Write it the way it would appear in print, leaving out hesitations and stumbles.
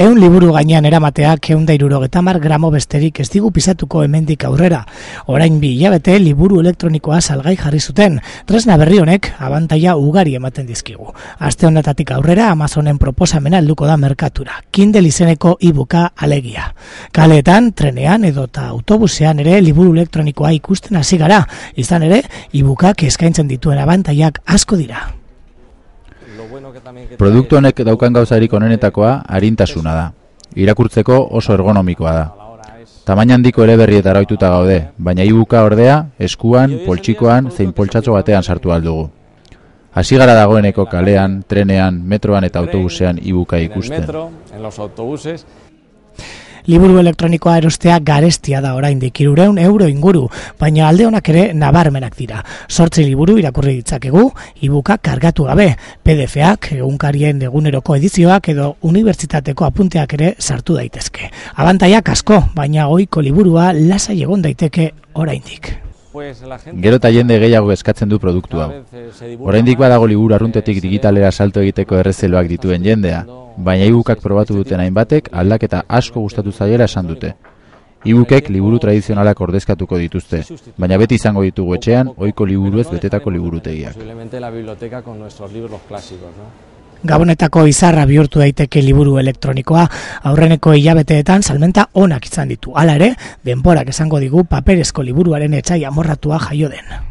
100 liburu gainean eramateak 170 gramo besterik ez digu pisatuko hemendik aurrera. Orain 2 hilabete liburu elektronikoa salgai jarri zuten. Tresna berri honek abantaila ugari ematen dizkigu. Aste honetatik aurrera Amazonen proposamena helduko da merkatura. Kindle izeneko e-booka alegia. Kaleetan, trenean edota autobusean ere liburu elektronikoa ikusten hasi gara. Izan ere, e-bookak eskaintzen dituen abantailak asko dira. Produktu honek daukan gauzarik onenetakoa arintasuna da. Irakurtzeko oso ergonomikoa da. Tamaina handiko eleberrietara ohituta gaude, baina e-booka ordea eskuan, poltsikoan zein poltsatxo batean sartu aldugu. Hasi gara dagoeneko kalean, trenean, metroan eta autobusean e-booka ikusten. Liburu elektronikoa erostea garestia da oraindik 300 euro inguru, baina alde onak ere nabarmenak dira. 8 liburu irakurri ditzakegu, e-booka kargatu gabe, PDF-ak, egunkarien eguneroko edizioak edo unibertsitateko apunteak ere sartu daitezke. Abantailak asko, baina ohiko liburua lasai egon daiteke oraindik. Gero eta jende gehiago eskatzen du produktu hau. Oraindik badago liburu arruntetik digitalera salto egiteko errezeloak dituen jendea, baina e-bookak probatu duten hainbatek aldaketa asko gustatu zaiela esan dute. E-bookek liburu tradizionalak ordezkatuko dituzte, baina beti izango ditugu etxean ohiko liburuez betetako liburutegiak. Gabonetako izarra bihurtu daiteke liburu elektronikoa, aurreneko hilabeteetan salmenta onak izan ditu. Hala ere, denborak esango digu paperezko liburuaren etsai amorratua jaio den.